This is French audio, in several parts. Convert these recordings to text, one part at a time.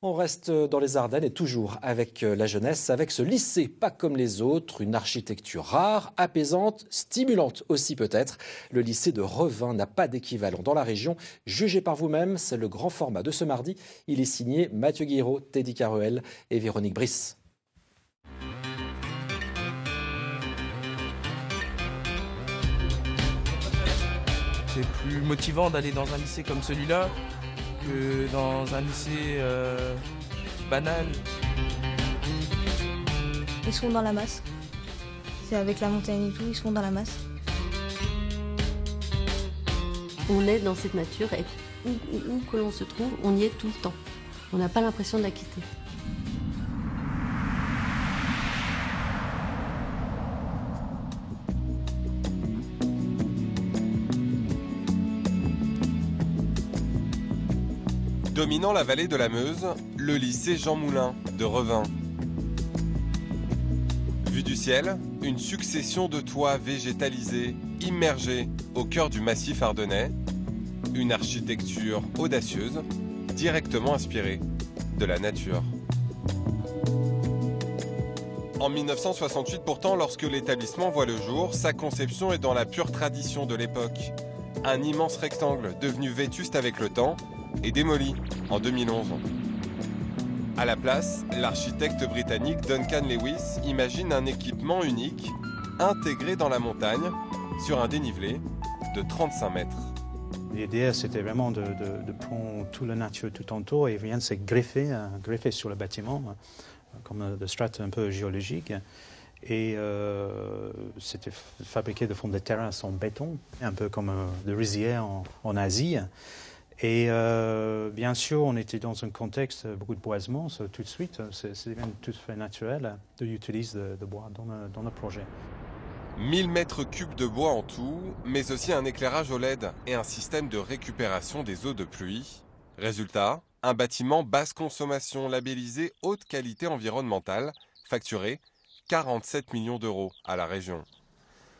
On reste dans les Ardennes et toujours avec la jeunesse, avec ce lycée pas comme les autres, une architecture rare, apaisante, stimulante aussi peut-être. Le lycée de Revin n'a pas d'équivalent dans la région. Jugez par vous-même, c'est le grand format de ce mardi. Il est signé Mathieu Guiraud, Teddy Caruel et Véronique Brice. C'est plus motivant d'aller dans un lycée comme celui-là que dans un lycée banal. Ils se font dans la masse. C'est avec la montagne et tout, ils se font dans la masse. On est dans cette nature et où que l'on se trouve, on y est tout le temps. On n'a pas l'impression de la quitter. Dominant la vallée de la Meuse, le lycée Jean Moulin de Revin. Vue du ciel, une succession de toits végétalisés, immergés au cœur du massif ardennais. Une architecture audacieuse, directement inspirée de la nature. En 1968 pourtant, lorsque l'établissement voit le jour, sa conception est dans la pure tradition de l'époque. Un immense rectangle devenu vétuste avec le temps et démoli en 2011. À la place, l'architecte britannique Duncan Lewis imagine un équipement unique, intégré dans la montagne, sur un dénivelé de 35 mètres. L'idée, c'était vraiment de prendre toute la nature tout autour et rien de se greffer sur le bâtiment, comme des strates un peu géologiques. Et c'était fabriqué de fonds de terrasse en béton, un peu comme le rizière en Asie. Et bien sûr, on était dans un contexte, beaucoup de boisement, tout de suite, c'est même tout à fait naturel d'utiliser de bois dans le projet. 1000 mètres cubes de bois en tout, mais aussi un éclairage OLED et un système de récupération des eaux de pluie. Résultat, un bâtiment basse consommation labellisé haute qualité environnementale, facturé 47 millions d'euros à la région.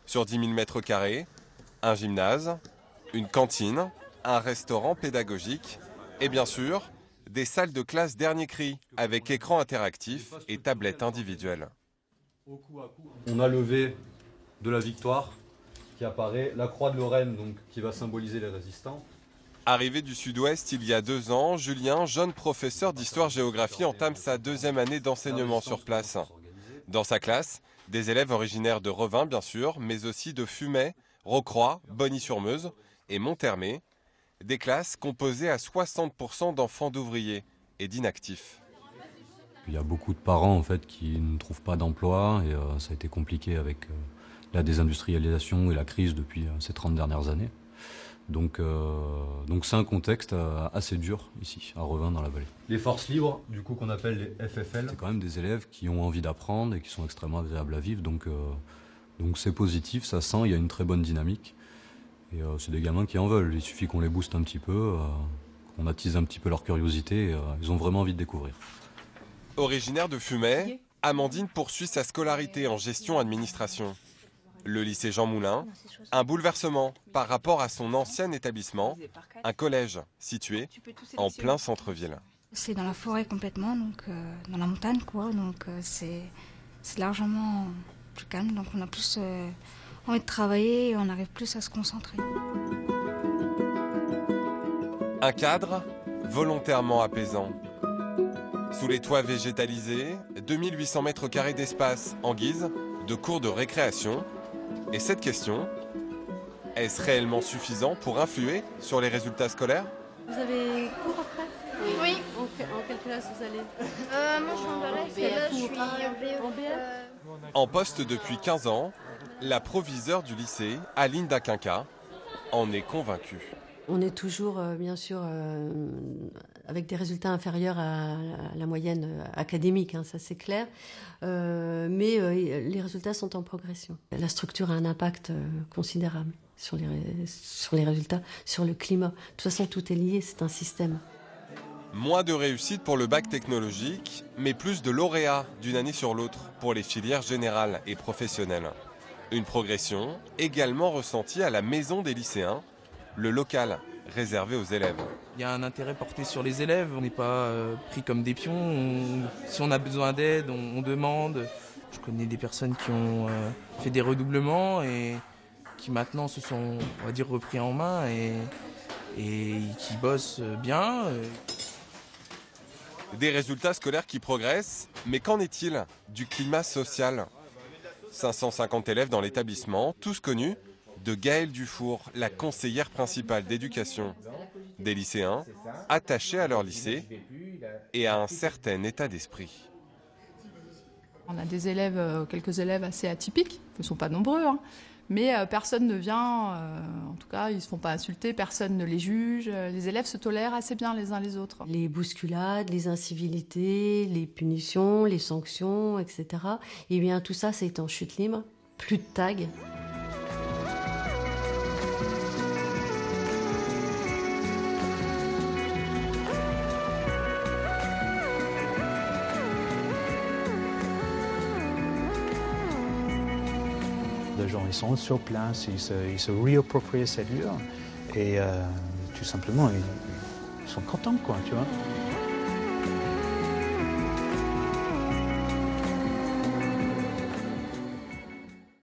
Sur 10 000 mètres carrés, un gymnase, une cantine, un restaurant pédagogique et bien sûr, des salles de classe dernier cri avec écran interactif et tablettes individuelles. On a le V de la victoire qui apparaît, la croix de Lorraine donc, qui va symboliser les résistants. Arrivé du sud-ouest il y a 2 ans, Julien, jeune professeur d'histoire-géographie, entame sa 2e année d'enseignement sur place. Dans sa classe, des élèves originaires de Revin bien sûr, mais aussi de Fumay, Rocroi, Bogny-sur-Meuse et Monthermé. Des classes composées à 60% d'enfants d'ouvriers et d'inactifs. Il y a beaucoup de parents en fait, qui ne trouvent pas d'emploi et ça a été compliqué avec la désindustrialisation et la crise depuis ces 30 dernières années. Donc c'est un contexte assez dur ici, à Revin dans la vallée. Les forces libres, du coup qu'on appelle les FFL. C'est quand même des élèves qui ont envie d'apprendre et qui sont extrêmement agréables à vivre, donc c'est positif, ça sent, il y a une très bonne dynamique. Et c'est des gamins qui en veulent, il suffit qu'on les booste un petit peu, qu'on attise un petit peu leur curiosité, et, ils ont vraiment envie de découvrir. Originaire de Fumay, Amandine poursuit sa scolarité en gestion-administration. Le lycée Jean Moulin, un bouleversement par rapport à son ancien établissement, un collège situé en plein centre-ville. C'est dans la forêt complètement, donc dans la montagne quoi, donc c'est largement plus calme, donc on a plus envie de travailler et on arrive plus à se concentrer. Un cadre volontairement apaisant. Sous les toits végétalisés, 2800 mètres carrés d'espace en guise de cours de récréation. Et cette question, est-ce réellement suffisant pour influer sur les résultats scolaires? Vous avez cours après? Oui. En quelle classe vous allez? Moi je suis en BF, et là je suis en BF. En poste depuis 15 ans, la proviseure du lycée, Aline Daquinca, en est convaincue. On est toujours, bien sûr, avec des résultats inférieurs à la moyenne académique, hein, ça c'est clair. Mais les résultats sont en progression. La structure a un impact considérable sur les résultats, sur le climat. De toute façon, tout est lié, c'est un système. Moins de réussite pour le bac technologique, mais plus de lauréats d'une année sur l'autre pour les filières générales et professionnelles. Une progression également ressentie à la maison des lycéens, le local réservé aux élèves. Il y a un intérêt porté sur les élèves, on n'est pas pris comme des pions. Si on a besoin d'aide, on demande. Je connais des personnes qui ont fait des redoublements et qui maintenant se sont, on va dire, repris en main et qui bossent bien. Des résultats scolaires qui progressent, mais qu'en est-il du climat social ? 550 élèves dans l'établissement, tous connus de Gaëlle Dufour, la conseillère principale d'éducation. Des lycéens attachés à leur lycée et à un certain état d'esprit. On a des élèves, quelques élèves assez atypiques, ils ne sont pas nombreux, hein. Mais personne ne vient, en tout cas ils ne se font pas insulter, personne ne les juge, les élèves se tolèrent assez bien les uns les autres. Les bousculades, les incivilités, les punitions, les sanctions, etc. Eh bien tout ça c'est en chute libre, plus de tags. Les gens, ils sont sur place, ils se réapproprient cette lieu et tout simplement, ils sont contents, quoi, tu vois.